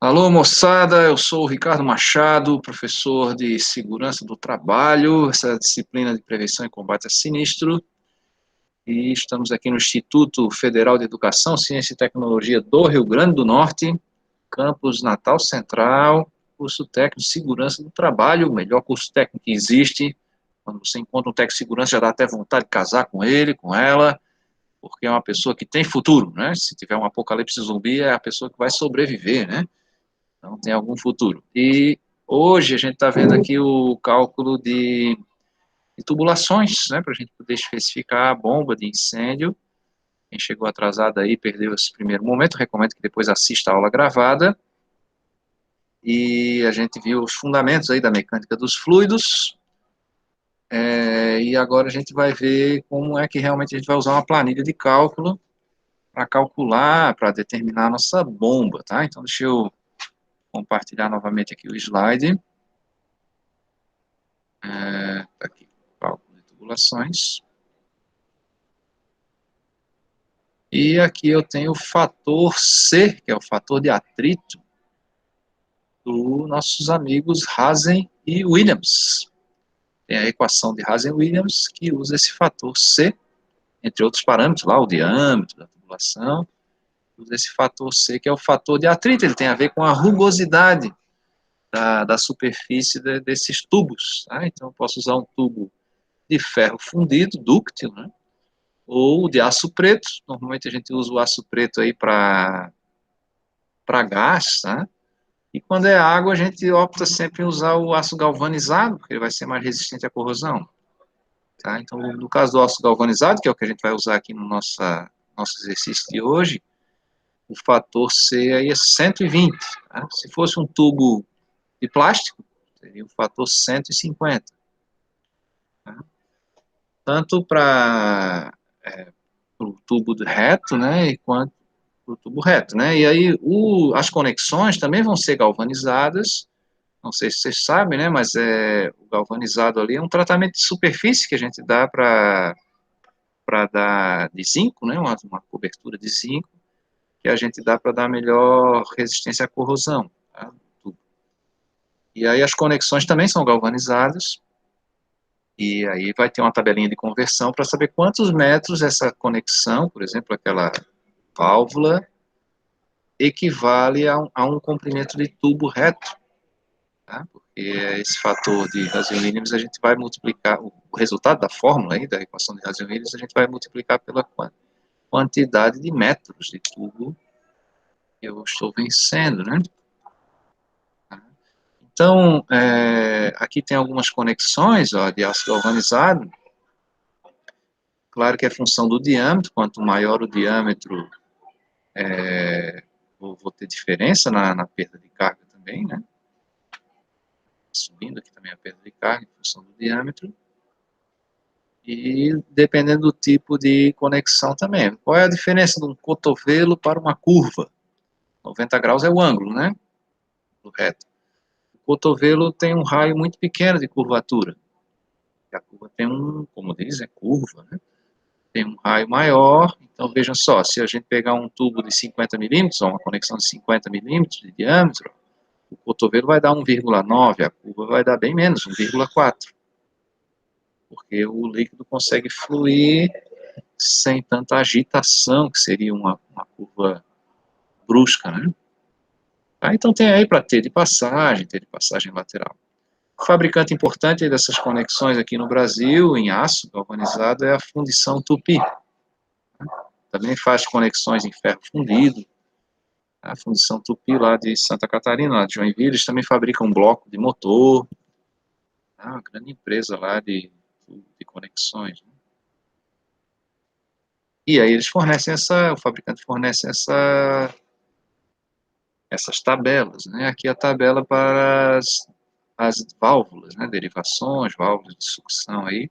Alô, moçada, eu sou o Ricardo Machado, professor de Segurança do Trabalho, essa disciplina de Prevenção e Combate a Sinistro, e estamos aqui no Instituto Federal de Educação, Ciência e Tecnologia do Rio Grande do Norte, campus Natal Central, curso técnico de Segurança do Trabalho, o melhor curso técnico que existe. Quando você encontra um técnico de segurança, já dá até vontade de casar com ele, com ela, porque é uma pessoa que tem futuro, né? Se tiver um apocalipse zumbi, é a pessoa que vai sobreviver, né? Então, tem algum futuro. E hoje a gente está vendo aqui o cálculo de tubulações, né, para a gente poder especificar a bomba de incêndio. Quem chegou atrasado aí, perdeu esse primeiro momento, recomendo que depois assista a aula gravada. E a gente viu os fundamentos aí da mecânica dos fluidos. E agora a gente vai ver como é que realmente a gente vai usar uma planilha de cálculo para calcular, para determinar a nossa bomba, tá? Então, deixa eu compartilhar novamente aqui o slide. Tá aqui, cálculo de tubulações. E aqui eu tenho o fator C, que é o fator de atrito, dos nossos amigos Hazen e Williams. Tem a equação de Hazen-Williams, que usa esse fator C, entre outros parâmetros, lá o diâmetro da tubulação, usa esse fator C, que é o fator de atrito, ele tem a ver com a rugosidade da superfície desses tubos. Tá? Então, eu posso usar um tubo de ferro fundido, dúctil, né? Ou de aço preto. Normalmente a gente usa o aço preto aí para gás, tá? E quando é água, a gente opta sempre em usar o aço galvanizado, porque ele vai ser mais resistente à corrosão, tá? Então, no caso do aço galvanizado, que é o que a gente vai usar aqui no nosso exercício de hoje, o fator C aí é 120, tá? Se fosse um tubo de plástico, seria o fator 150, tá? Tanto para o tubo reto, né, e quanto para o tubo reto, né? E aí as conexões também vão ser galvanizadas. Não sei se vocês sabem, né? Mas o galvanizado ali é um tratamento de superfície que a gente dá para dar de zinco, né? Uma cobertura de zinco que a gente dá para dar melhor resistência à corrosão, tá? E aí as conexões também são galvanizadas. E aí vai ter uma tabelinha de conversão para saber quantos metros essa conexão, por exemplo, aquela válvula, equivale a um comprimento de tubo reto, tá? Porque esse fator de Hazen-Williams a gente vai multiplicar, o resultado da fórmula aí, da equação de Hazen-Williams, a gente vai multiplicar pela quantidade de metros de tubo que eu estou vencendo, né? Então, aqui tem algumas conexões, ó, de aço galvanizado. Claro que é função do diâmetro, quanto maior o diâmetro, vou ter diferença na perda de carga também, né? Subindo aqui também a perda de carga em função do diâmetro. E dependendo do tipo de conexão também. Qual é a diferença de um cotovelo para uma curva? 90 graus é o ângulo, né? O reto. O cotovelo tem um raio muito pequeno de curvatura. A curva tem como diz, é curva, né? Tem um raio maior. Então, vejam só, se a gente pegar um tubo de 50 milímetros, ou uma conexão de 50 milímetros de diâmetro, o cotovelo vai dar 1,9, a curva vai dar bem menos, 1,4. Porque o líquido consegue fluir sem tanta agitação, que seria uma curva brusca, né? Tá? Então tem aí para T de passagem lateral. O fabricante importante dessas conexões aqui no Brasil, em aço galvanizado, é a Fundição Tupi. Também faz conexões em ferro fundido. A Fundição Tupi, lá de Santa Catarina, lá de Joinville, eles também fabricam um bloco de motor. Uma grande empresa lá de conexões, né? E aí eles fornecem o fabricante fornece essas tabelas, né? Aqui a tabela para as válvulas, né? Derivações, válvulas de sucção aí.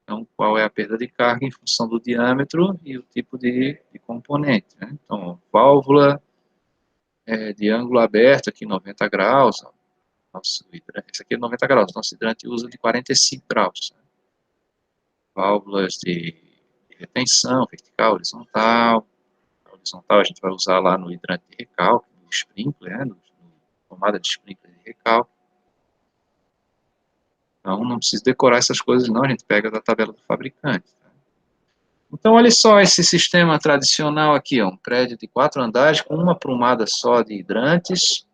Então, qual é a perda de carga em função do diâmetro e o tipo de componente, né? Então, válvula de ângulo aberto aqui 90 graus, ó. Esse aqui é 90 graus, nosso hidrante usa de 45 graus, né? Válvulas de retenção, vertical, horizontal. A horizontal a gente vai usar lá no hidrante de recalque, sprinkler, né, tomada de sprinkler de recalque. Então, não precisa decorar essas coisas, não, a gente pega da tabela do fabricante. Então, olha só esse sistema tradicional aqui, ó, um prédio de 4 andares com uma prumada só de hidrantes,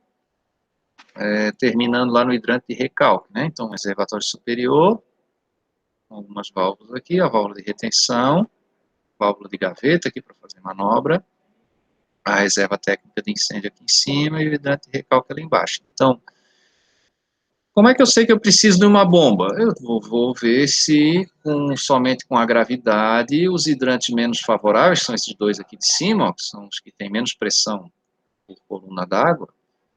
terminando lá no hidrante de recalque, né? Então, reservatório superior, com algumas válvulas aqui, a válvula de retenção, válvula de gaveta aqui para fazer manobra, a reserva técnica de incêndio aqui em cima e o hidrante de recalque ali embaixo. Então, como é que eu sei que eu preciso de uma bomba? Eu vou ver se somente com a gravidade, os hidrantes menos favoráveis, são esses dois aqui de cima, ó, que são os que têm menos pressão por coluna d'água,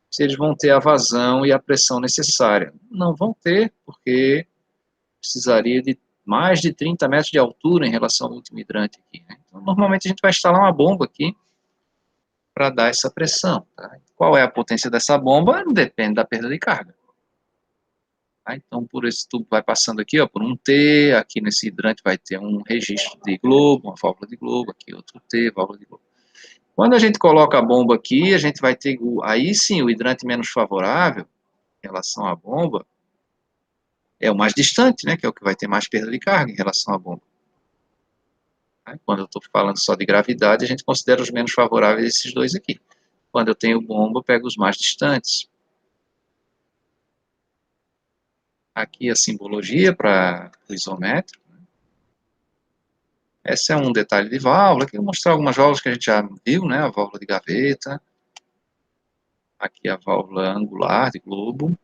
se eles vão ter a vazão e a pressão necessária. Não vão ter, porque precisaria de mais de 30 metros de altura em relação ao último hidrante aqui, né? Então, normalmente a gente vai instalar uma bomba aqui para dar essa pressão. Tá? Qual é a potência dessa bomba? Depende da perda de carga. Tá? Então, por esse tubo vai passando aqui, ó, por um T, aqui nesse hidrante vai ter um registro de globo, uma válvula de globo, aqui outro T, válvula de globo. Quando a gente coloca a bomba aqui, a gente vai ter, aí sim, o hidrante menos favorável, em relação à bomba, é o mais distante, né, que é o que vai ter mais perda de carga em relação à bomba. Quando eu estou falando só de gravidade, a gente considera os menos favoráveis esses dois aqui. Quando eu tenho bomba, eu pego os mais distantes. Aqui a simbologia para o isométrico. Esse é um detalhe de válvula. Aqui eu vou mostrar algumas válvulas que a gente já viu, né? A válvula de gaveta. Aqui a válvula angular de globo,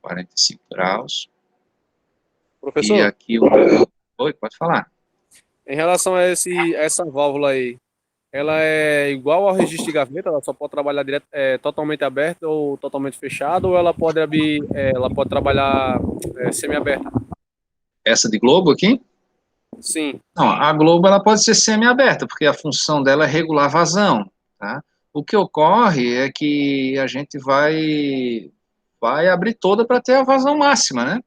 45 graus. E Professor, aqui o... Oi, pode falar. em relação a essa válvula aí, ela é igual ao registro de gaveta, ela só pode trabalhar direto, totalmente aberta ou totalmente fechada, ou ela pode abrir, ela pode trabalhar semi-aberta? Essa de globo aqui? Sim. Não, a globo ela pode ser semi-aberta, porque a função dela é regular vazão, tá? O que ocorre é que a gente vai abrir toda para ter a vazão máxima, né?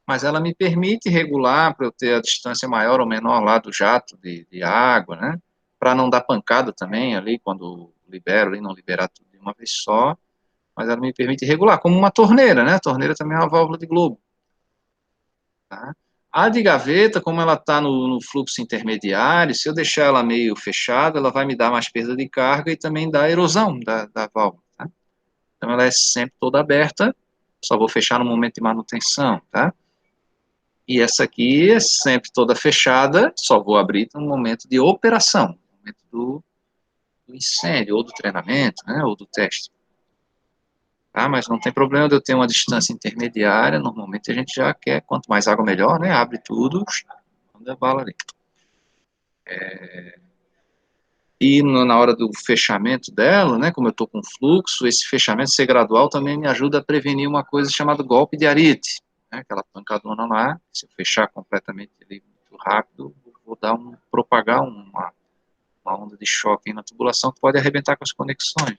Mas ela me permite regular para eu ter a distância maior ou menor lá do jato de água, né? Para não dar pancada também ali quando libero, ali, não liberar tudo de uma vez só, mas ela me permite regular, como uma torneira, né? A torneira também é uma válvula de globo, tá? A de gaveta, como ela está no fluxo intermediário, se eu deixar ela meio fechada, ela vai me dar mais perda de carga e também dá erosão da válvula, tá? Então ela é sempre toda aberta, só vou fechar no momento de manutenção, tá? E essa aqui é sempre toda fechada, só vou abrir no momento de operação, no momento do incêndio, ou do treinamento, né, ou do teste. Tá? Mas não tem problema de eu ter uma distância intermediária, normalmente a gente já quer, quanto mais água melhor, né, abre tudo, manda bala ali. E na hora do fechamento dela, né, como eu estou com fluxo, esse fechamento ser gradual também me ajuda a prevenir uma coisa chamada golpe de arite, né, aquela pancadona lá, se eu fechar completamente ali muito rápido, vou propagar uma onda de choque aí na tubulação que pode arrebentar com as conexões.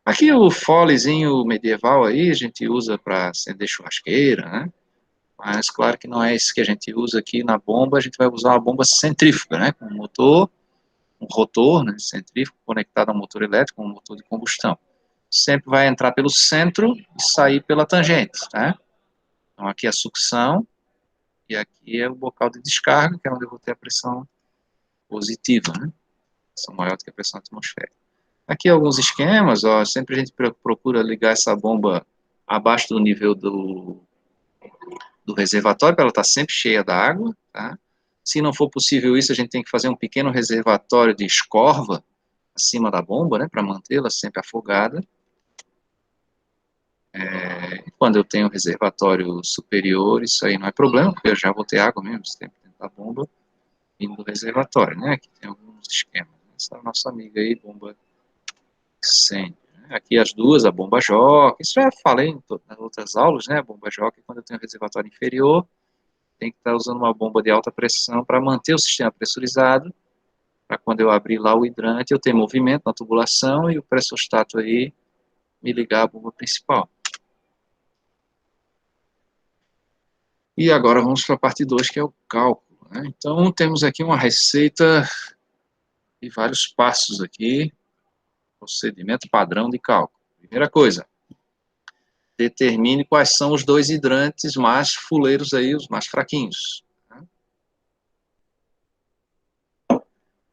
Aqui o folezinho medieval aí a gente usa para acender churrasqueira, né? Mas claro que não é esse que a gente usa aqui na bomba, a gente vai usar uma bomba centrífuga, né? Com um motor, um rotor, né, centrífugo conectado a um motor elétrico, um motor de combustão. Sempre vai entrar pelo centro e sair pela tangente, né? Então aqui é a sucção e aqui é o bocal de descarga, que é onde eu vou ter a pressão positiva, né? Pressão maior do que a pressão atmosférica. Aqui alguns esquemas, ó, sempre a gente procura ligar essa bomba abaixo do nível do reservatório, para ela estar sempre cheia d'água, tá? Se não for possível isso, a gente tem que fazer um pequeno reservatório de escorva acima da bomba, né, para mantê-la sempre afogada. Quando eu tenho reservatório superior, isso aí não é problema, porque eu já vou ter água mesmo, sempre dentro da bomba, vindo do reservatório, né? Aqui tem alguns esquemas. Essa é a nossa amiga aí, bomba incêndio. Aqui as duas, a bomba jockey, isso já falei em nas outras aulas, né? A bomba jockey, quando eu tenho reservatório inferior, tem que estar usando uma bomba de alta pressão para manter o sistema pressurizado, para quando eu abrir lá o hidrante, eu ter movimento na tubulação e o pressostato aí me ligar à bomba principal. E agora vamos para a parte 2, que é o cálculo, né? Então, temos aqui uma receita e vários passos aqui Procedimento padrão de cálculo. Primeira coisa, determine quais são os dois hidrantes mais fuleiros aí, os mais fraquinhos.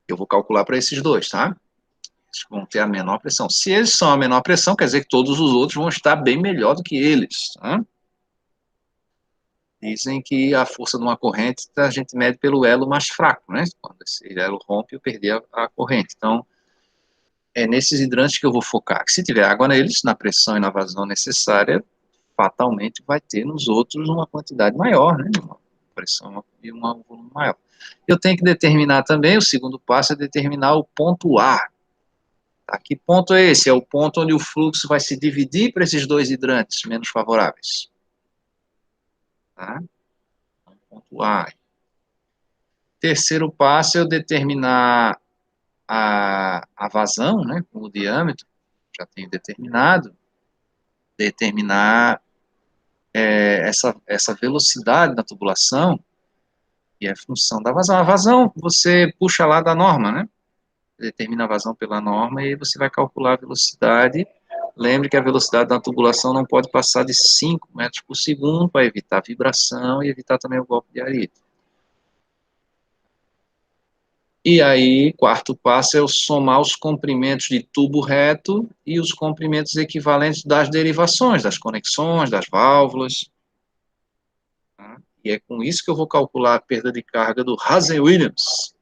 Eu vou calcular para esses dois, tá? Eles vão ter a menor pressão. Se eles são a menor pressão, quer dizer que todos os outros vão estar bem melhor do que eles, tá? Dizem que a força de uma corrente a gente mede pelo elo mais fraco, né? Quando esse elo rompe, eu perdi a corrente. Então, é nesses hidrantes que eu vou focar. Se tiver água neles, na pressão e na vazão necessária, fatalmente vai ter nos outros uma quantidade maior, né? Uma pressão e um volume maior. Eu tenho que determinar também, o segundo passo é determinar o ponto A. Tá? Que ponto é esse? É o ponto onde o fluxo vai se dividir para esses dois hidrantes menos favoráveis. Tá? Ponto A. Terceiro passo é eu determinar a vazão, né, com o diâmetro, já tenho determinado, determinar essa velocidade da tubulação, que é função da vazão. A vazão você puxa lá da norma, né? Determina a vazão pela norma e você vai calcular a velocidade. Lembre que a velocidade da tubulação não pode passar de 5 metros por segundo para evitar vibração e evitar também o golpe de arito. E aí, quarto passo é eu somar os comprimentos de tubo reto e os comprimentos equivalentes das derivações, das conexões, das válvulas. Tá? E é com isso que eu vou calcular a perda de carga do Hazen-Williams.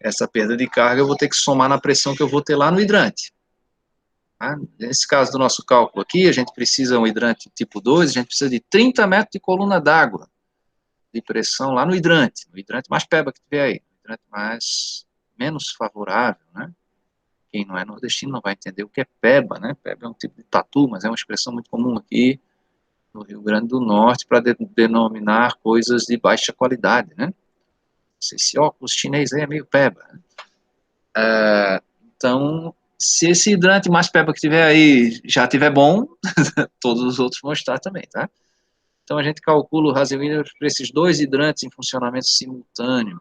Essa perda de carga eu vou ter que somar na pressão que eu vou ter lá no hidrante. Tá? Nesse caso do nosso cálculo aqui, a gente precisa de um hidrante tipo 2, a gente precisa de 30 metros de coluna d'água de pressão lá no hidrante mais peba que tiver aí, o hidrante menos favorável, né? Quem não é nordestino não vai entender o que é peba, né? Peba é um tipo de tatu, mas é uma expressão muito comum aqui no Rio Grande do Norte para denominar coisas de baixa qualidade, né? Esse óculos chinês aí é meio peba. Né? Então, se esse hidrante mais peba que tiver aí já tiver bom, todos os outros vão estar também, tá? Então, a gente calcula o Hazen-Williams para esses dois hidrantes em funcionamento simultâneo.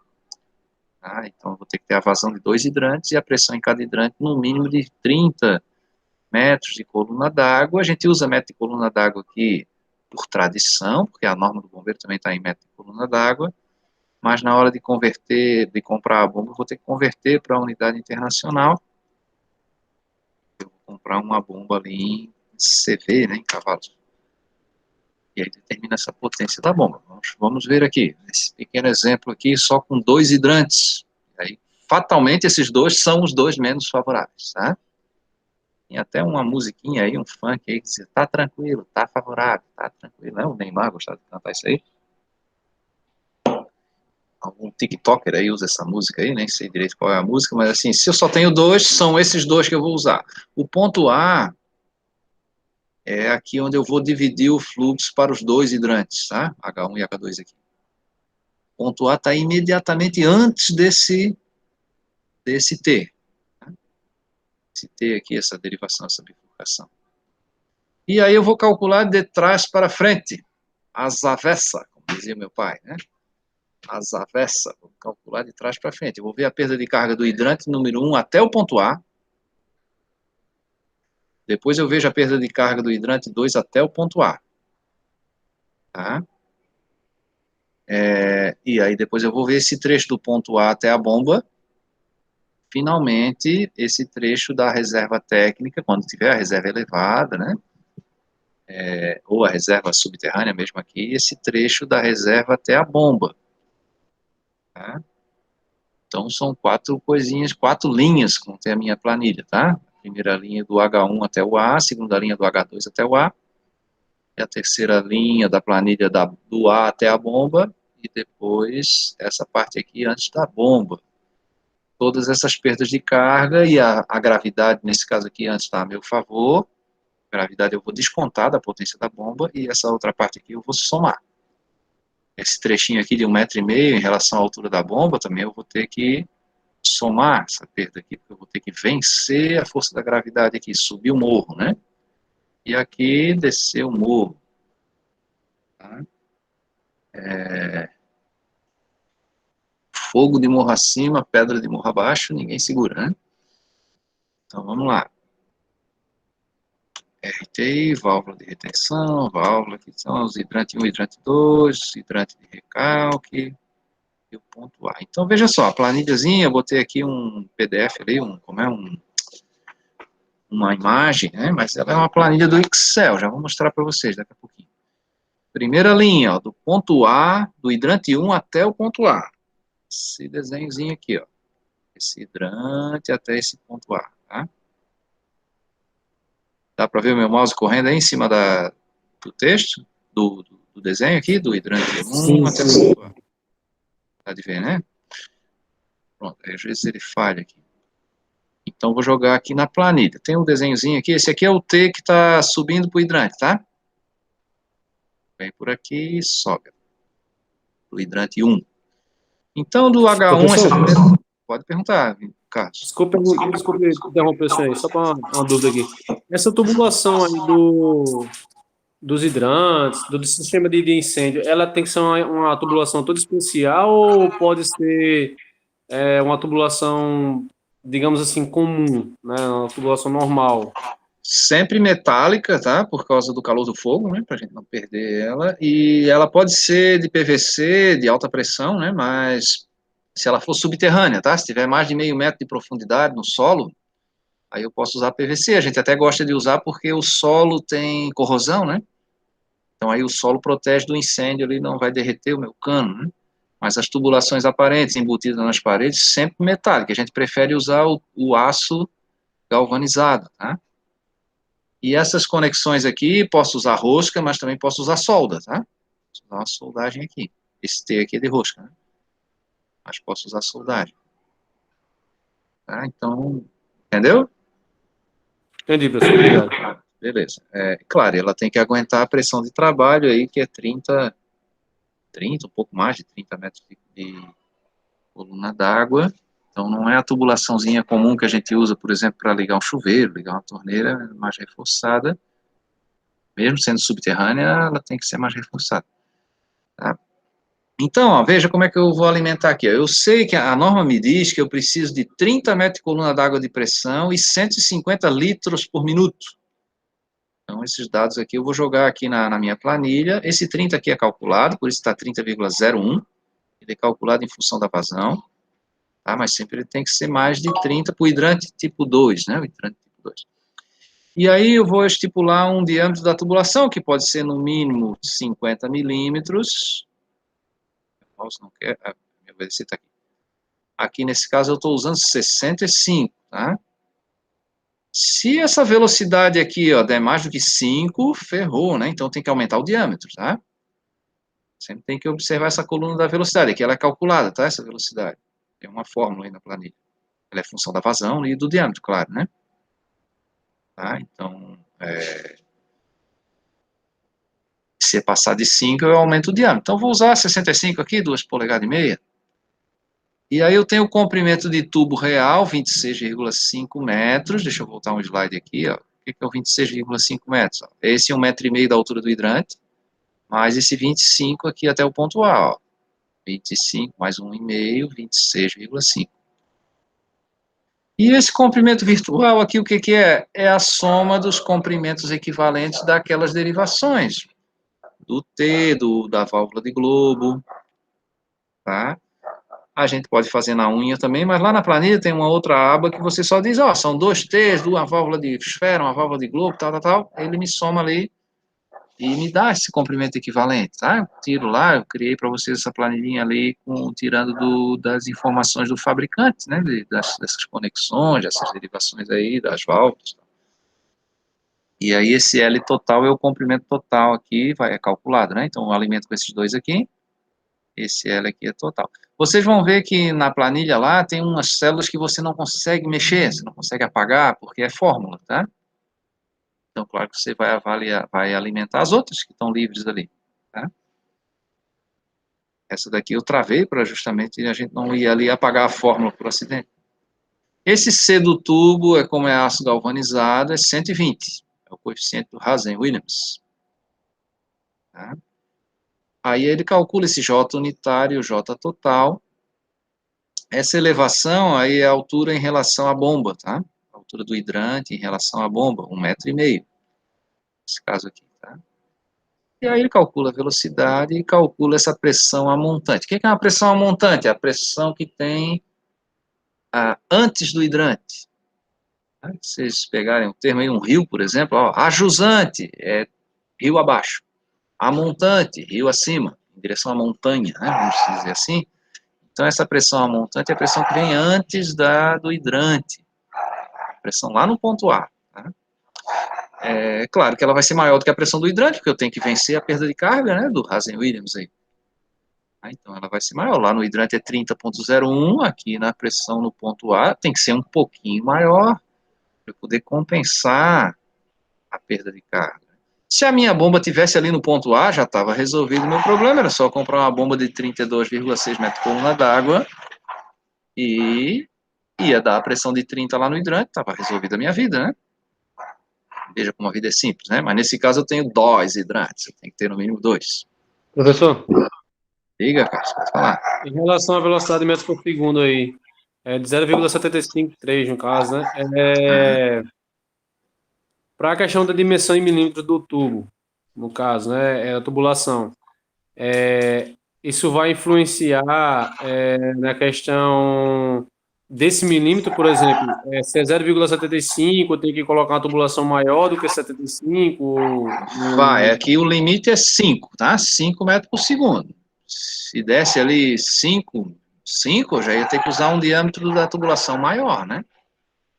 Tá? Então, eu vou ter que ter a vazão de dois hidrantes e a pressão em cada hidrante no mínimo de 30 metros de coluna d'água. A gente usa metro de coluna d'água aqui por tradição, porque a norma do bombeiro também está em metro de coluna d'água, mas na hora de converter, de comprar a bomba, eu vou ter que converter para a unidade internacional. Eu vou comprar uma bomba ali em CV, né, em cavalos. E aí determina essa potência da bomba. Vamos ver aqui, esse pequeno exemplo aqui, só com dois hidrantes. E aí, fatalmente, esses dois são os dois menos favoráveis, tá? Tem até uma musiquinha aí, um funk aí, que diz, tá tranquilo, tá favorável, tá tranquilo. Não, o Neymar gostava de cantar isso aí. Algum TikToker aí usa essa música aí, nem sei direito qual é a música, mas assim, se eu só tenho dois, são esses dois que eu vou usar. O ponto A é aqui onde eu vou dividir o fluxo para os dois hidrantes, tá? H1 e H2 aqui. O ponto A está imediatamente antes desse T. Tá? Esse T aqui, essa derivação, essa bifurcação. E aí eu vou calcular de trás para frente, as avessa, como dizia meu pai, né? As avessa, vou calcular de trás para frente. Eu vou ver a perda de carga do hidrante número 1 até o ponto A. Depois eu vejo a perda de carga do hidrante 2 até o ponto A. Tá? E aí depois eu vou ver esse trecho do ponto A até a bomba. Finalmente, esse trecho da reserva técnica, quando tiver a reserva elevada, né? Ou a reserva subterrânea mesmo aqui, esse trecho da reserva até a bomba. Tá? Então, são quatro coisinhas, quatro linhas, como tem a minha planilha, tá? A primeira linha do H1 até o A, a segunda linha do H2 até o A, e a terceira linha da planilha do A até a bomba, e depois essa parte aqui antes da bomba. Todas essas perdas de carga e a gravidade, nesse caso aqui, antes está a meu favor. A gravidade eu vou descontar da potência da bomba, e essa outra parte aqui eu vou somar. Esse trechinho aqui de 1,5 m em relação à altura da bomba, também eu vou ter que somar essa perda aqui, porque eu vou ter que vencer a força da gravidade aqui, subir o morro, né? E aqui descer o morro. Tá? Fogo de morro acima, pedra de morro abaixo, ninguém segura, né? Então, vamos lá. RTI, válvula de retenção, válvula que são os hidrante 1, hidrante 2, hidrante de recalque e o ponto A. Então, veja só, a planilhazinha, eu botei aqui um PDF ali, uma imagem, né? Mas ela é uma planilha do Excel, já vou mostrar para vocês daqui a pouquinho. Primeira linha, ó, do ponto A, do hidrante 1 até o ponto A. Esse desenhozinho aqui, ó. Esse hidrante até esse ponto A, tá? Dá para ver o meu mouse correndo aí em cima do texto, do desenho aqui, do hidrante 1 Sim, até o sim. ponto A. Dá de ver, né? Pronto, às vezes ele falha aqui. Então, vou jogar aqui na planilha. Tem um desenhozinho aqui, esse aqui é o T que está subindo para o hidrante, tá? Vem por aqui e sobe. O hidrante 1. Então, do H1, essa Professor, primeira... Pode perguntar, Carlos. desculpe interromper você aí, só para uma dúvida aqui. Essa tubulação aí dos hidrantes, do sistema de incêndio, ela tem que ser uma tubulação toda especial ou pode ser uma tubulação, digamos assim, comum, né? Uma tubulação normal? Sempre metálica, tá? Por causa do calor do fogo, né? Para a gente não perder ela. E ela pode ser de PVC, de alta pressão, né? Mas se ela for subterrânea, tá? Se tiver mais de meio metro de profundidade no solo, aí eu posso usar PVC. A gente até gosta de usar porque o solo tem corrosão, né? Então aí o solo protege do incêndio, ele não vai derreter o meu cano, né? Mas as tubulações aparentes embutidas nas paredes, sempre metálicas. A gente prefere usar o aço galvanizado, tá? E essas conexões aqui, posso usar rosca, mas também posso usar solda, tá? Posso usar uma soldagem aqui. Esse T aqui é de rosca, né? Mas posso usar soldagem. Tá? Então, entendeu? Entendi, professor, obrigado. Beleza. Claro, ela tem que aguentar a pressão de trabalho aí, que é 30, um pouco mais de 30 metros de coluna d'água. Então, não é a tubulaçãozinha comum que a gente usa, por exemplo, para ligar um chuveiro, ligar uma torneira mais reforçada. Mesmo sendo subterrânea, ela tem que ser mais reforçada. Tá? Então, ó, veja como é que eu vou alimentar aqui. Eu sei que a norma me diz que eu preciso de 30 metros de coluna d'água de pressão e 150 litros por minuto. Então, esses dados aqui eu vou jogar aqui na minha planilha. Esse 30 aqui é calculado, por isso está 30,01. Ele é calculado em função da vazão, tá? Mas sempre ele tem que ser mais de 30 para o hidrante tipo 2, né? O hidrante tipo 2. E aí eu vou estipular um diâmetro da tubulação, que pode ser no mínimo 50 milímetros. Nossa, não quer... meu VDC está aqui. Aqui nesse caso eu estou usando 65, tá? Se essa velocidade aqui, ó, der mais do que 5, ferrou, né? Então tem que aumentar o diâmetro, tá? Sempre tem que observar essa coluna da velocidade, aqui ela é calculada, tá? Essa velocidade. Tem uma fórmula aí na planilha. Ela é função da vazão e do diâmetro, claro, né? Tá? Então, se passar de 5, eu aumento o diâmetro. Então, vou usar 65 aqui, 2,5 polegadas. E aí eu tenho o comprimento de tubo real, 26,5 metros. Deixa eu voltar um slide aqui, ó. O que é o 26,5 metros? Ó? Esse é 1,5 m da altura do hidrante, mais esse 25 aqui até o ponto A, ó. 25 mais 1,5, 26,5. E esse comprimento virtual aqui, o que é? É a soma dos comprimentos equivalentes daquelas derivações. Do T, da válvula de globo, tá? A gente pode fazer na unha também, mas lá na planilha tem uma outra aba que você só diz, ó, são 2 T's, uma válvula de esfera, uma válvula de globo, tal, tal, tal. Ele me soma ali e me dá esse comprimento equivalente, tá? Eu tiro lá, eu criei para vocês essa planilhinha ali, tirando das informações do fabricante, né? Dessas conexões, dessas derivações aí, das válvulas. E aí esse L total é o comprimento total aqui, é calculado, né? Então eu alimento com esses dois aqui. Esse L aqui é total. Vocês vão ver que na planilha lá tem umas células que você não consegue mexer, você não consegue apagar, porque é fórmula, tá? Então, claro que você vai avaliar, vai alimentar as outras que estão livres ali, tá? Essa daqui eu travei para justamente a gente não ir ali apagar a fórmula por acidente. Esse C do tubo, como é aço galvanizado, é 120. É o coeficiente do Hazen-Williams. Tá? Aí ele calcula esse J unitário, J total. Essa elevação aí é a altura em relação à bomba, tá? A altura do hidrante em relação à bomba, 1,5 metro, nesse caso aqui, tá? E aí ele calcula a velocidade e calcula essa pressão a montante. O que é uma pressão a montante? É a pressão que tem antes do hidrante. Se vocês pegarem um termo aí, um rio, por exemplo, ó, a jusante é rio abaixo, a montante, rio acima, em direção à montanha, né, vamos dizer assim. Então, essa pressão a montante é a pressão que vem antes do hidrante, a pressão lá no ponto A. Tá? É claro que ela vai ser maior do que a pressão do hidrante, porque eu tenho que vencer a perda de carga, né, do Hazen-Williams aí. Então, ela vai ser maior. Lá no hidrante é 30,01, aqui na pressão no ponto A tem que ser um pouquinho maior, para poder compensar a perda de carga. Se a minha bomba tivesse ali no ponto A, já estava resolvido o meu problema, era só comprar uma bomba de 32,6 metros por coluna d'água e ia dar a pressão de 30 lá no hidrante, estava resolvida a minha vida, né? Veja como a vida é simples, né? Mas nesse caso eu tenho 2 hidrantes, eu tenho que ter no mínimo 2. Professor, Diga, Carlos, pode falar. em relação à velocidade de metros por segundo aí, de 0,753 no caso, né? Para a questão da dimensão em milímetros do tubo, no caso, né? É a tubulação. Isso vai influenciar na questão desse milímetro, por exemplo, se é 0,75, tem que colocar uma tubulação maior do que 75? Vai, aqui o limite é 5, tá? 5 metros por segundo. Se desse ali 5, eu já ia ter que usar um diâmetro da tubulação maior, né?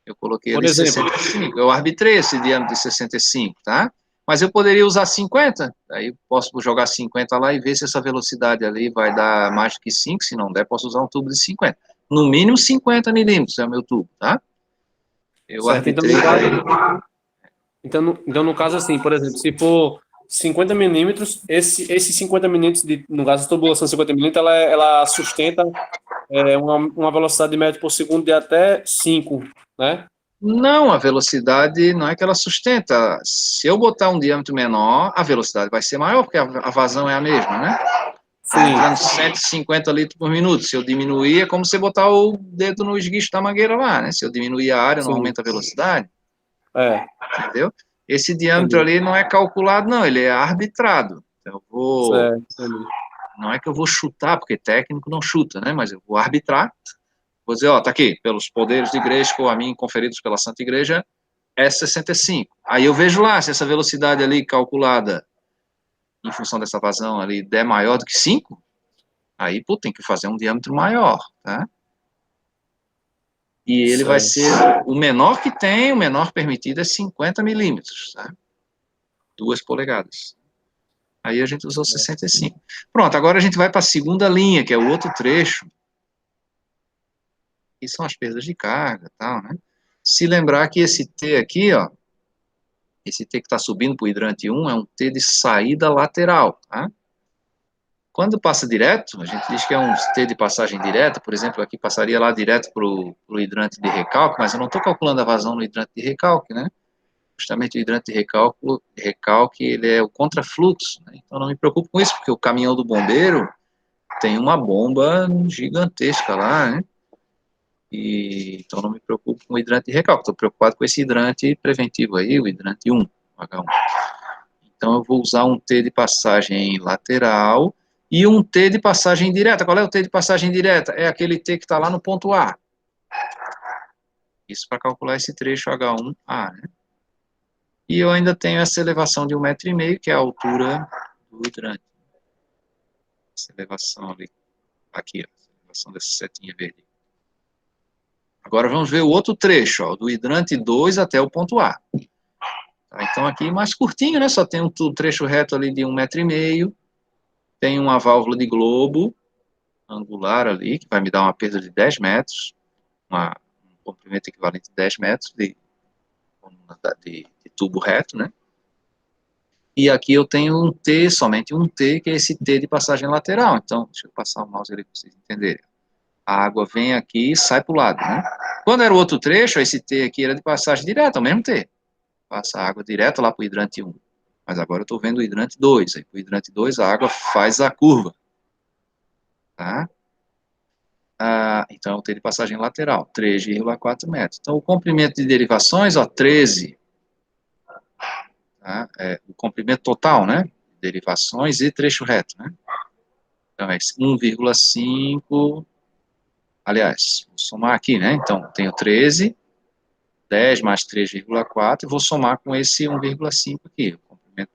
Eu coloquei Por ali exemplo, 65. Eu arbitrei esse diâmetro de 65, tá? Mas eu poderia usar 50. Aí eu posso jogar 50 lá e ver se essa velocidade ali vai dar mais do que 5. Se não der, posso usar um tubo de 50. No mínimo 50 milímetros é o meu tubo, tá? Eu certo? arbitrei para ele. Então, no caso, assim, por exemplo, se for 50 milímetros, esse 50 milímetros, no caso, a tubulação 50 milímetros, ela sustenta uma velocidade de metro por segundo de até 5, né? Não, a velocidade não é que ela sustenta. Se eu botar um diâmetro menor, a velocidade vai ser maior, porque a vazão é a mesma, né? Está Sim, entrando 150 litros por minuto. Se eu diminuir, é como você botar o dedo no esguicho da mangueira lá, né? Se eu diminuir a área, não sim. aumenta a velocidade, É, entendeu? Esse diâmetro entendi. ali não é calculado, não, ele é arbitrado. Então, Certo, entendi. não é que eu vou chutar, porque técnico não chuta, né? Mas eu vou arbitrar. Vou dizer, ó, tá aqui, pelos poderes de igreja a mim conferidos pela Santa Igreja, é 65. Aí eu vejo lá, se essa velocidade ali calculada em função dessa vazão ali der maior do que 5, aí, pô, tem que fazer um diâmetro maior, tá? E ele vai Certo. ser o menor que tem, o menor permitido é 50 milímetros, tá? 2 polegadas. Aí a gente usou 65. Pronto, agora a gente vai para a segunda linha, que é o outro trecho, que são as perdas de carga e tal, né? Se lembrar que esse T aqui, ó, esse T que está subindo para o hidrante 1 é um T de saída lateral, tá? Quando passa direto, a gente diz que é um T de passagem direta, por exemplo, aqui passaria lá direto para o hidrante de recalque, mas eu não estou calculando a vazão no hidrante de recalque, né? Justamente o hidrante de recalque ele é o contrafluxo, né? Então não me preocupo com isso, porque o caminhão do bombeiro tem uma bomba gigantesca lá, né? Então não me preocupo com o hidrante de recalque, estou preocupado com esse hidrante preventivo aí, o hidrante 1, H1. Então eu vou usar um T de passagem lateral e um T de passagem direta. Qual é o T de passagem direta? É aquele T que está lá no ponto A. Isso para calcular esse trecho H1A, né? E eu ainda tenho essa elevação de 1,5 metro, que é a altura do hidrante. Essa elevação ali, aqui, ó, essa elevação dessa setinha verde. Agora vamos ver o outro trecho, ó, do hidrante 2 até o ponto A. Tá, então aqui mais curtinho, né? Só tem um trecho reto ali de 1,5 metro. Tem uma válvula de globo angular ali, que vai me dar uma perda de 10 metros, um comprimento equivalente a 10 metros de tubo reto, né? E aqui eu tenho um T, somente um T, que é esse T de passagem lateral. Então, deixa eu passar o mouse ali para vocês entenderem. A água vem aqui e sai para o lado, né? Quando era o outro trecho, esse T aqui era de passagem direta, o mesmo T. Passa a água direto lá para o hidrante 1. Mas agora eu estou vendo o hidrante 2. Aí para o hidrante 2 a água faz a curva. Tá? Então Então, T de passagem lateral, 3,4 metros. Então, o comprimento de derivações, ó, 13. Tá? O comprimento total, né? Derivações e trecho reto, né? Então, é 1,5. Aliás, vou somar aqui, né? Então, tenho 13, 10 mais 3,4, e vou somar com esse 1,5 aqui. O comprimento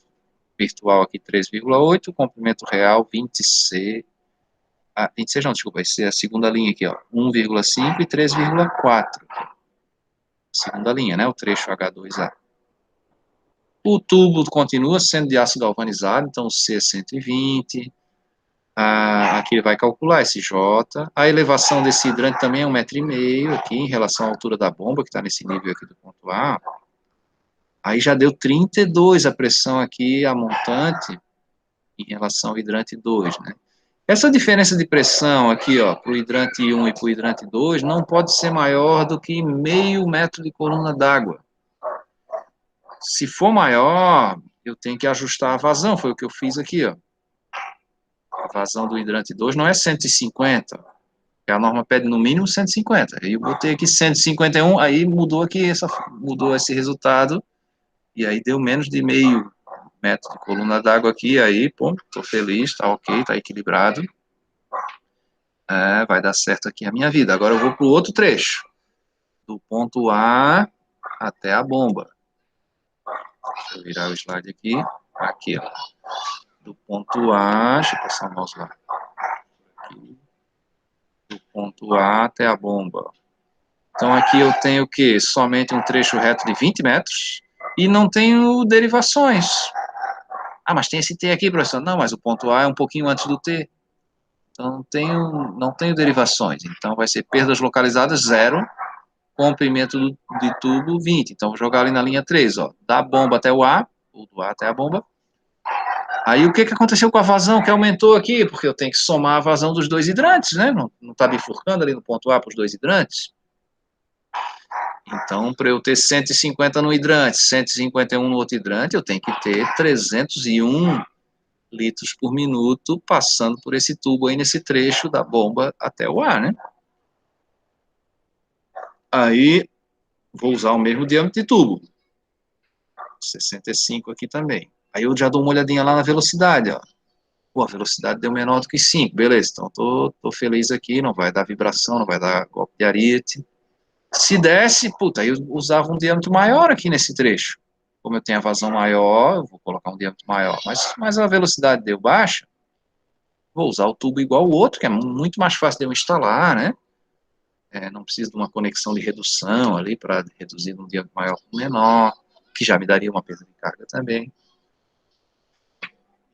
virtual aqui, 3,8, o comprimento real, 26. 26 não, desculpa, vai ser a segunda linha aqui, ó. 1,5 e 3,4. Segunda linha, né? O trecho H2A. O tubo continua sendo de aço galvanizado, então o C é 120. Aqui ele vai calcular esse J. A elevação desse hidrante também é 1,5 m aqui, em relação à altura da bomba, que está nesse nível aqui do ponto A. Aí já deu 32 a pressão aqui, a montante, em relação ao hidrante 2, né? Essa diferença de pressão aqui, ó, para o hidrante 1 e para o hidrante 2, não pode ser maior do que meio metro de coluna d'água. Se for maior, eu tenho que ajustar a vazão, foi o que eu fiz aqui, ó. A vazão do hidrante 2 não é 150, porque a norma pede no mínimo 150. Aí eu botei aqui 151, aí mudou aqui, mudou esse resultado, e aí deu menos de meio metro de coluna d'água aqui, aí, pô, tô feliz, tá ok, tá equilibrado. Vai dar certo aqui a minha vida. Agora eu vou pro outro trecho, do ponto A até a bomba. Deixa eu virar o slide aqui, aqui, ó. Do ponto A, deixa eu passar o mouse lá. Aqui. Do ponto A até a bomba. Então aqui eu tenho o quê? Somente um trecho reto de 20 metros e não tenho derivações. Mas tem esse T aqui, professor. Não, mas o ponto A é um pouquinho antes do T. Então não tenho derivações. Então vai ser perdas localizadas 0, comprimento de tubo 20. Então vou jogar ali na linha 3, ó. Da bomba até o A, ou do A até a bomba. Aí o que aconteceu com a vazão que aumentou aqui? Porque eu tenho que somar a vazão dos dois hidrantes, né? Não está bifurcando ali no ponto A para os dois hidrantes. Então, para eu ter 150 no hidrante, 151 no outro hidrante, eu tenho que ter 301 litros por minuto passando por esse tubo aí nesse trecho da bomba até o ar, né? Aí, vou usar o mesmo diâmetro de tubo. 65 aqui também. Aí eu já dou uma olhadinha lá na velocidade, ó. Pô, a velocidade deu menor do que 5, beleza, então tô feliz aqui, não vai dar vibração, não vai dar golpe de ariete. Se desse, puta, aí eu usava um diâmetro maior aqui nesse trecho. Como eu tenho a vazão maior, eu vou colocar um diâmetro maior, mas a velocidade deu baixa, vou usar o tubo igual o outro, que é muito mais fácil de eu instalar, né? Não preciso de uma conexão de redução ali para reduzir de um diâmetro maior para um menor, que já me daria uma perda de carga também.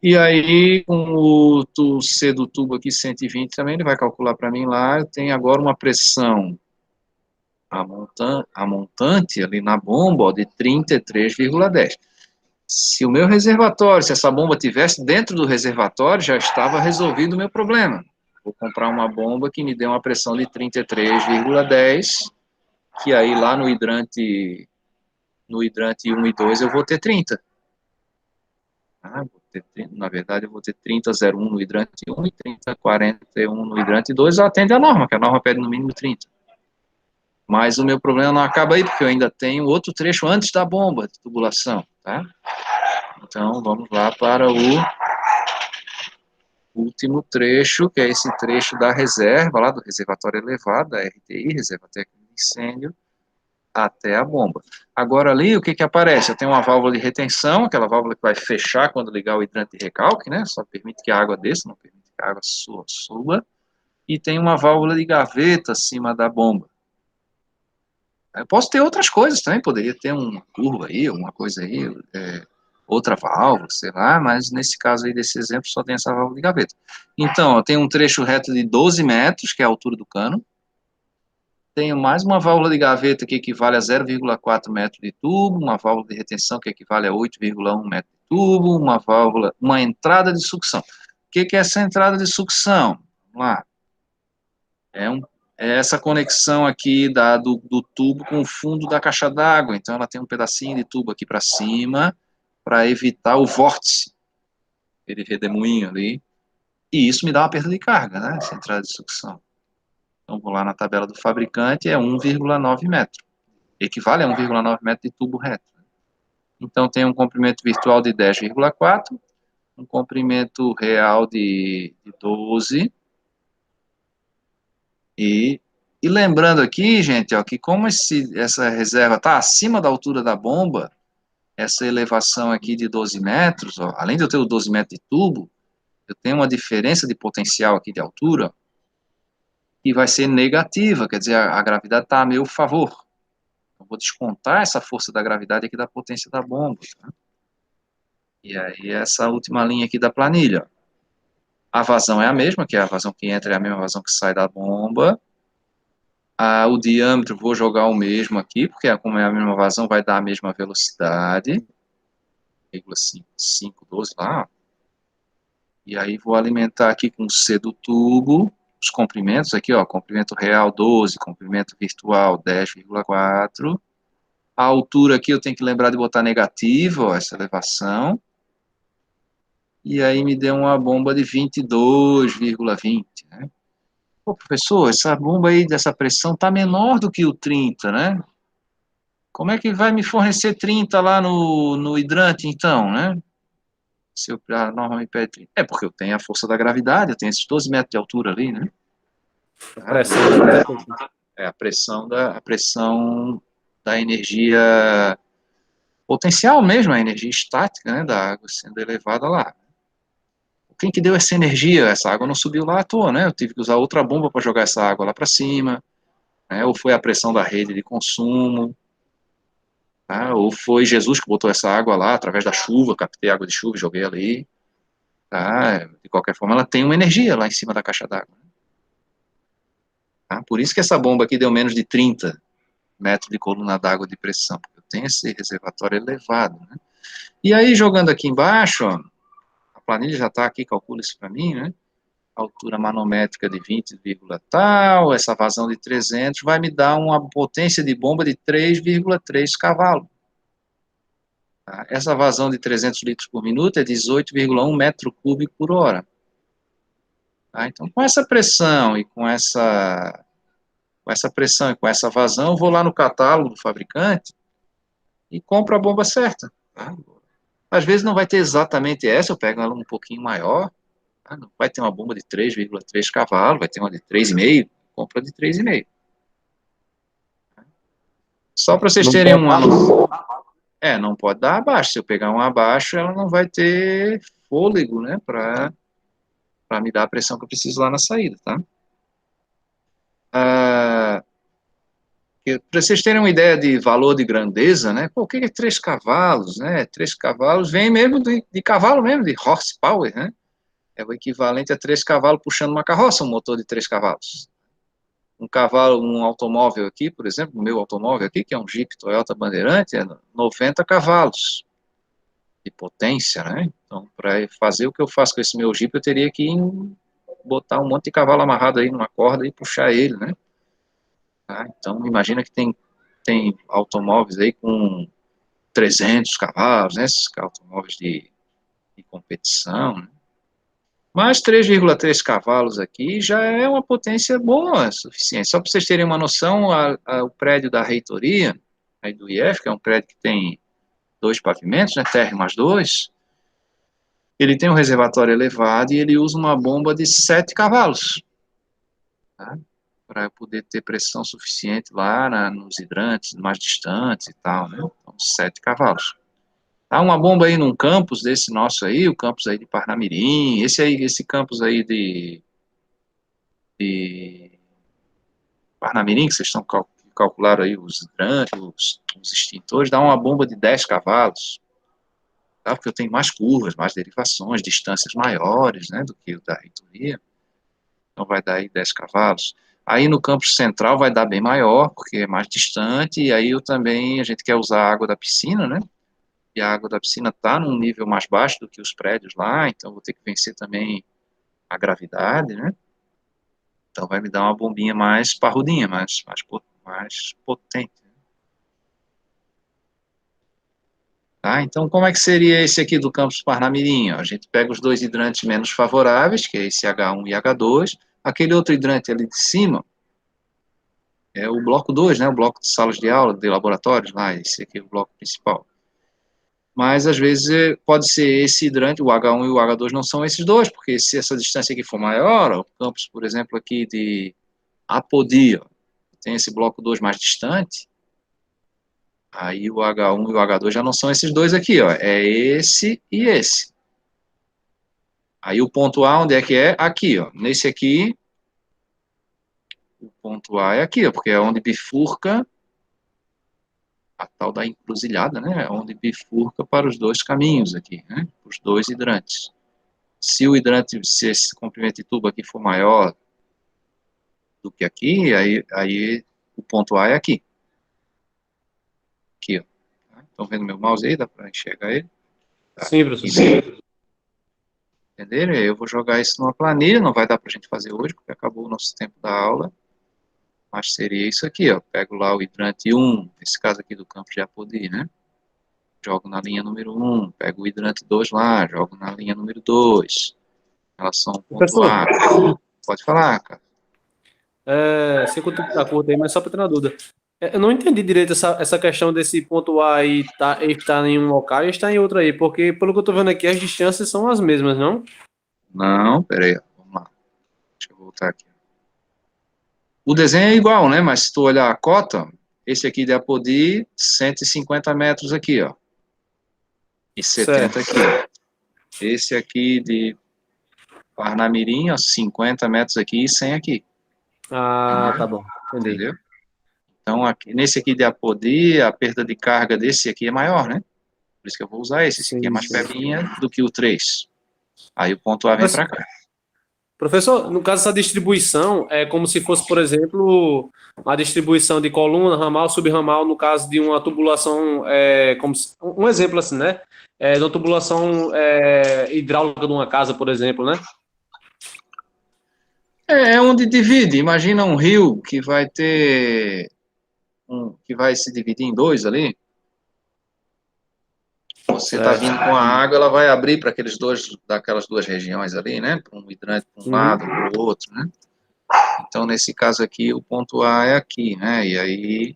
E aí, com o C do tubo aqui, 120 também, ele vai calcular para mim lá, eu tenho agora uma pressão a montante ali na bomba, ó, de 33,10. Se o meu reservatório, se essa bomba tivesse dentro do reservatório, já estava resolvido o meu problema. Vou comprar uma bomba que me dê uma pressão de 33,10, que aí lá no hidrante 1 e 2 eu vou ter 30. Na verdade, eu vou ter 30,01 no hidrante 1 e 30,41 no hidrante 2, atende a norma, que a norma pede no mínimo 30. Mas o meu problema não acaba aí, porque eu ainda tenho outro trecho antes da bomba de tubulação, tá? Então, vamos lá para o último trecho, que é esse trecho da reserva, lá do reservatório elevado, da RTI, Reserva Técnica de Incêndio, até a bomba. Agora ali, o que aparece? Eu tenho uma válvula de retenção, aquela válvula que vai fechar quando ligar o hidrante de recalque, né? Só permite que a água desça, não permite que a água suba. E tem uma válvula de gaveta acima da bomba. Eu posso ter outras coisas também, poderia ter uma curva aí, alguma coisa aí, outra válvula, sei lá, mas nesse caso aí desse exemplo só tem essa válvula de gaveta. Então, eu tenho um trecho reto de 12 metros, que é a altura do cano, tenho mais uma válvula de gaveta que equivale a 0,4 metro de tubo, uma válvula de retenção que equivale a 8,1 metro de tubo, uma entrada de sucção. O que é essa entrada de sucção? Vamos lá. É essa conexão aqui do tubo com o fundo da caixa d'água. Então, ela tem um pedacinho de tubo aqui para cima, para evitar o vórtice, aquele redemoinho ali. E isso me dá uma perda de carga, né? Essa entrada de sucção. Então, vou lá na tabela do fabricante, é 1,9 metro. Equivale a 1,9 metro de tubo reto. Então, tem um comprimento virtual de 10,4, um comprimento real de 12. E lembrando aqui, gente, ó, que como essa reserva está acima da altura da bomba, essa elevação aqui de 12 metros, ó, além de eu ter os 12 metros de tubo, eu tenho uma diferença de potencial aqui de altura que vai ser negativa, quer dizer, a gravidade está a meu favor. Eu vou descontar essa força da gravidade aqui da potência da bomba. Tá? E aí, essa última linha aqui da planilha. A vazão é a mesma, que é a vazão que entra, é a mesma vazão que sai da bomba. O diâmetro, vou jogar o mesmo aqui, porque como é a mesma vazão, vai dar a mesma velocidade. 0,512 lá. E aí, vou alimentar aqui com o C do tubo. Os comprimentos aqui, ó, comprimento real 12, comprimento virtual 10,4. A altura aqui eu tenho que lembrar de botar negativo, ó, essa elevação. E aí me deu uma bomba de 22,20, né? Pô, professor, essa bomba aí dessa pressão está menor do que o 30, né? Como é que vai me fornecer 30 lá no hidrante, então, né? Se a norma me pede 30. É porque eu tenho a força da gravidade, eu tenho esses 12 metros de altura ali, né? A pressão da água. É a pressão da energia potencial mesmo, a energia estática, né, da água sendo elevada lá. Quem que deu essa energia? Essa água não subiu lá à toa, né? Eu tive que usar outra bomba para jogar essa água lá para cima, né? Ou foi a pressão da rede de consumo, tá? Ou foi Jesus que botou essa água lá através da chuva, captei água de chuva e joguei ali, tá? De qualquer forma, ela tem uma energia lá em cima da caixa d'água. Tá? Por isso que essa bomba aqui deu menos de 30 metros de coluna d'água de pressão, porque eu tenho esse reservatório elevado, né? E aí, jogando aqui embaixo, ó, a planilha já está aqui, calcula isso para mim, né? Altura manométrica de 20, tal, essa vazão de 300, vai me dar uma potência de bomba de 3,3 cavalos. Tá? Essa vazão de 300 litros por minuto é 18,1 metro cúbico por hora. Tá? Então, com essa pressão e com essa pressão e com essa vazão, eu vou lá no catálogo do fabricante e compro a bomba certa. Tá? Às vezes não vai ter exatamente essa, eu pego ela um pouquinho maior, tá? Não vai ter uma bomba de 3,3 cavalos, vai ter uma de 3,5, compra de 3,5. Só para vocês Não terem pode uma dar noção. Não pode dar abaixo. Se eu pegar uma abaixo, ela não vai ter fôlego, né, para me dar a pressão que eu preciso lá na saída, tá? Para vocês terem uma ideia de valor de grandeza, né? Pô, o que é 3 cavalos, né? 3 cavalos vem mesmo de cavalo mesmo, de horsepower, né? É o equivalente a 3 cavalos puxando uma carroça, um motor de 3 cavalos. Um cavalo, um automóvel aqui, por exemplo, o meu automóvel aqui, que é um Jeep Toyota Bandeirante, é 90 cavalos de potência, né? Então, para fazer o que eu faço com esse meu Jeep, eu teria que botar um monte de cavalo amarrado aí numa corda e puxar ele, né? Tá? Então, imagina que tem automóveis aí com 300 cavalos, né? Esses automóveis de competição, né? Mas 3,3 cavalos aqui já é uma potência boa, suficiente. Só para vocês terem uma noção, o prédio da reitoria, aí do IF, que é um prédio que tem 2 pavimentos, né, térreo mais 2, ele tem um reservatório elevado e ele usa uma bomba de 7 cavalos, tá? Para poder ter pressão suficiente lá nos hidrantes mais distantes e tal, né? Então, 7 cavalos. Há uma bomba aí num campus desse nosso aí, o campus aí de Parnamirim, esse campus aí de Parnamirim, que vocês estão calculando aí os hidrantes, os extintores, dá uma bomba de 10 cavalos, tá? Porque eu tenho mais curvas, mais derivações, distâncias maiores, né, do que o da reitoria, então vai dar aí 10 cavalos. Aí no campus central vai dar bem maior, porque é mais distante, e aí a gente quer usar a água da piscina, né, e a água da piscina está num nível mais baixo do que os prédios lá, então vou ter que vencer também a gravidade, né, então vai me dar uma bombinha mais parrudinha, mais potente. Tá? Então, como é que seria esse aqui do campus Parnamirim? A gente pega os 2 hidrantes menos favoráveis, que é esse H1 e H2, aquele outro hidrante ali de cima, é o bloco 2, né? O bloco de salas de aula, de laboratórios lá, esse aqui é o bloco principal. Mas, às vezes, pode ser esse hidrante, o H1 e o H2 não são esses dois, porque se essa distância aqui for maior, ó, o campus, por exemplo, aqui de Apodi, ó, tem esse bloco 2 mais distante, aí o H1 e o H2 já não são esses dois aqui, ó, é esse e esse. Aí o ponto A, onde é que é? Aqui, ó, nesse aqui, o ponto A é aqui, ó, porque é onde bifurca a tal da encruzilhada, né, onde bifurca para os dois caminhos aqui, né, os dois hidrantes. Se o hidrante, se esse comprimento de tubo aqui for maior do que aqui, aí o ponto A é aqui. Aqui, ó. Estão vendo meu mouse aí? Dá para enxergar ele? Tá. Sim, professor. Entenderam? Eu vou jogar isso numa planilha, não vai dar para a gente fazer hoje, porque acabou o nosso tempo da aula. Mas seria isso aqui, ó. Pego lá o hidrante 1, nesse caso aqui do campo de Apodi, né? Jogo na linha número 1, pego o hidrante 2 lá, jogo na linha número 2. Relação ponto Professor, A. Pode falar, cara. sei que o tempo tá curto aí, mas só para ter uma dúvida. Eu não entendi direito essa questão desse ponto A aí estar em um local e estar em outro aí, porque pelo que eu tô vendo aqui, as distâncias são as mesmas, não? Não, peraí, vamos lá. Deixa eu voltar aqui. O desenho é igual, né? Mas se tu olhar a cota, esse aqui de Apodi, 150 metros aqui, ó. E 70 Certo. aqui. Esse aqui de Parnamirim, ó, 50 metros aqui e 100 aqui. Ah, tá bom. Entendi. Entendeu? Então, aqui, nesse aqui de Apodi, a perda de carga desse aqui é maior, né? Por isso que eu vou usar esse. Esse aqui é Sim, mais sim. pebinha do que o 3. Aí o ponto A vem para cá. Professor, no caso, essa distribuição é como se fosse, por exemplo, a distribuição de coluna, ramal, subramal, no caso de uma tubulação, um exemplo assim, né? De uma tubulação hidráulica de uma casa, por exemplo, né? É onde divide. Imagina um rio que vai ter que vai se dividir em dois ali. Você está Certo. vindo com a água, ela vai abrir para daquelas duas regiões ali, né? Para um hidrante para um Uhum. lado, para o outro, né? Então, nesse caso aqui, o ponto A é aqui, né? E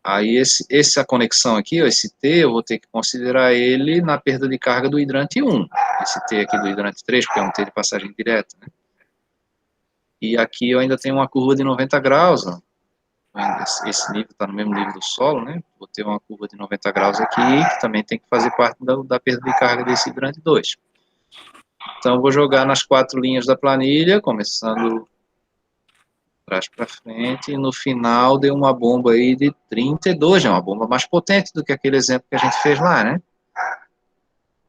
aí essa conexão aqui, ó, esse T, eu vou ter que considerar ele na perda de carga do hidrante 1. Esse T aqui do hidrante 3, porque é um T de passagem direta, né? E aqui eu ainda tenho uma curva de 90 graus, ó. Esse nível está no mesmo nível do solo, né? Vou ter uma curva de 90 graus aqui, que também tem que fazer parte da perda de carga desse hidrante 2. Então, eu vou jogar nas 4 linhas da planilha, começando trás para frente, e no final deu uma bomba aí de 32, é uma bomba mais potente do que aquele exemplo que a gente fez lá, né?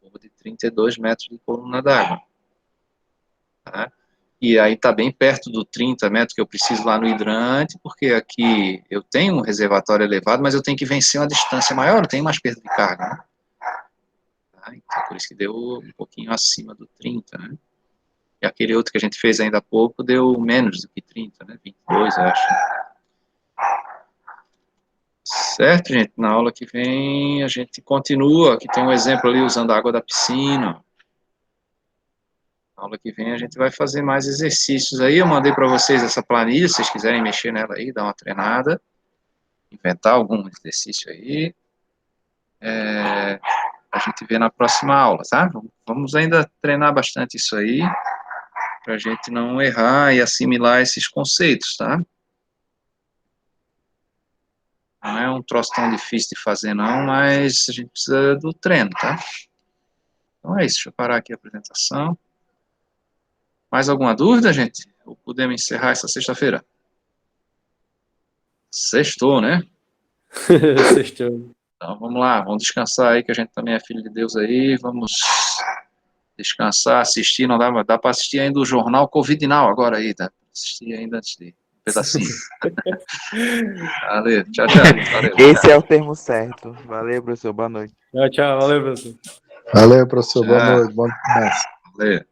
Bomba de 32 metros de coluna d'água. Tá? E aí está bem perto do 30 metros que eu preciso lá no hidrante, porque aqui eu tenho um reservatório elevado, mas eu tenho que vencer uma distância maior, eu tenho mais perda de carga, né? Tá? Então, por isso que deu um pouquinho acima do 30, né? E aquele outro que a gente fez ainda há pouco deu menos do que 30, né? 22, eu acho. Certo, gente? Na aula que vem a gente continua, aqui tem um exemplo ali usando a água da piscina. Na aula que vem a gente vai fazer mais exercícios aí. Eu mandei para vocês essa planilha, se vocês quiserem mexer nela aí, dar uma treinada, inventar algum exercício aí. A gente vê na próxima aula, tá? Vamos ainda treinar bastante isso aí, para a gente não errar e assimilar esses conceitos, tá? Não é um troço tão difícil de fazer, não, mas a gente precisa do treino, tá? Então é isso, deixa eu parar aqui a apresentação. Mais alguma dúvida, gente? Ou podemos encerrar essa sexta-feira? Sextou, né? Sextou. Então vamos lá, vamos descansar aí, que a gente também é filho de Deus aí, vamos descansar, assistir, não dá para assistir ainda o jornal Covid Now agora aí, tá? Assistir ainda antes de um pedacinho. Valeu, tchau, tchau. Valeu. Esse é o termo certo. Valeu, professor. Boa noite. Tchau, tchau. Valeu, professor. Valeu, professor. Boa Tchau. noite. Bom descanso. Valeu.